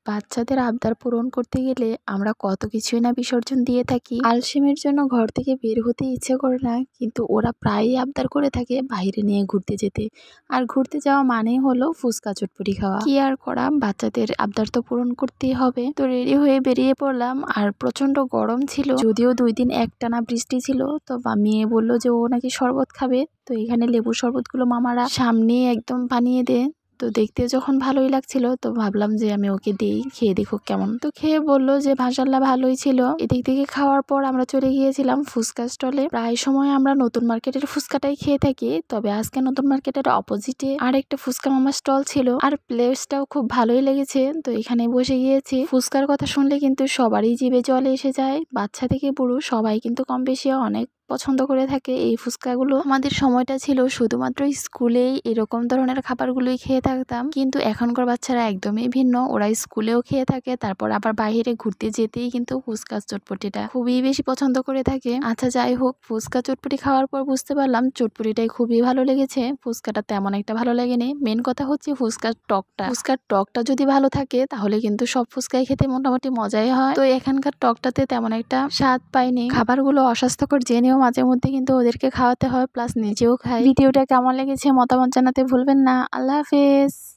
বাচ্চাদের আবদার পূরণ করতে গেলে আমরা কত কিছুই না বিসর্জন দিয়ে থাকি। আলসেমির জন্য ঘর থেকে বের হতে ইচ্ছে করে না, কিন্তু ওরা প্রায়ই আবদার করে থাকে বাইরে নিয়ে ঘুরতে যেতে। আর ঘুরতে যাওয়া মানেই হলো ফুচকা চটপটি খাওয়া। কি আর করা, বাচ্চাদের আবদার তো পূরণ করতেই হবে। তো রেডি হয়ে বেরিয়ে পড়লাম। আর প্রচন্ড গরম ছিল, যদিও 2 দিন একটানা বৃষ্টি ছিল। তো মেয়ে বললো যে ও নাকি শরবত খাবে, তো এখানে লেবুর শরবতগুলো মামারা সামনে একদম বানিয়ে দেয়। তো দেখতে যখন ভালোই লাগছিল, তো ভাবলাম যে আমি ওকে দিই, খেয়ে দেখো কেমন। তো খেয়ে বললো যে মাশাআল্লাহ ভালোই ছিল। এদিক থেকে খাওয়ার পর আমরা চলে গিয়েছিলাম ফুচকা স্টলে। প্রায় সময় আমরা নতুন মার্কেটের ফুচকাটাই খেয়ে থাকি, তবে আজকে নতুন মার্কেটের অপোজিটে আর একটা ফুচকা মামার স্টল ছিল, আর প্লেসটাও খুব ভালোই লেগেছে। তো এখানে বসে গিয়েছি। ফুচকার কথা শুনলে কিন্তু সবারই জিভে জল এসে যায়, বাচ্চা থেকে বুড়ো সবাই কিন্তু কম বেশি অনেক পছন্দ করে থাকে এই ফুচকাগুলো। আমাদের সময়টা ছিল শুধুমাত্র স্কুলেই এরকম ধরনের খাবারগুলোই খেয়ে থাকতাম, কিন্তু এখনকার বাচ্চারা একদমই ভিন্ন। ওরা স্কুলেও খেয়ে থাকে, তারপর আবার বাইরে ঘুরতে যেতেই কিন্তু ফুচকা চটপটিটা খুবই বেশি পছন্দ করে থাকে। আচ্ছা যাই হোক, ফুচকা চটপটি খাওয়ার পর বুঝতে পারলাম চটপটিটাই খুবই ভালো লেগেছে, ফুচকাটা তেমন একটা ভালো লাগেনি। মেন কথা হচ্ছে ফুচকার টকটা যদি ভালো থাকে তাহলে কিন্তু সব ফুচকাই খেতে মোটামুটি মজাই হয়। তো এখানকার টকটাতে তেমন একটা স্বাদ পাইনি। খাবারগুলো অস্বাস্থ্যকর জেনেও মাঝে মধ্যে কিন্তু ওদেরকে খাওয়াতে হয়, প্লাস নিজেও খাই। ভিডিওটা কেমন লেগেছে মতামত জানাতে ভুলবেন না। আল্লাহ হাফেজ।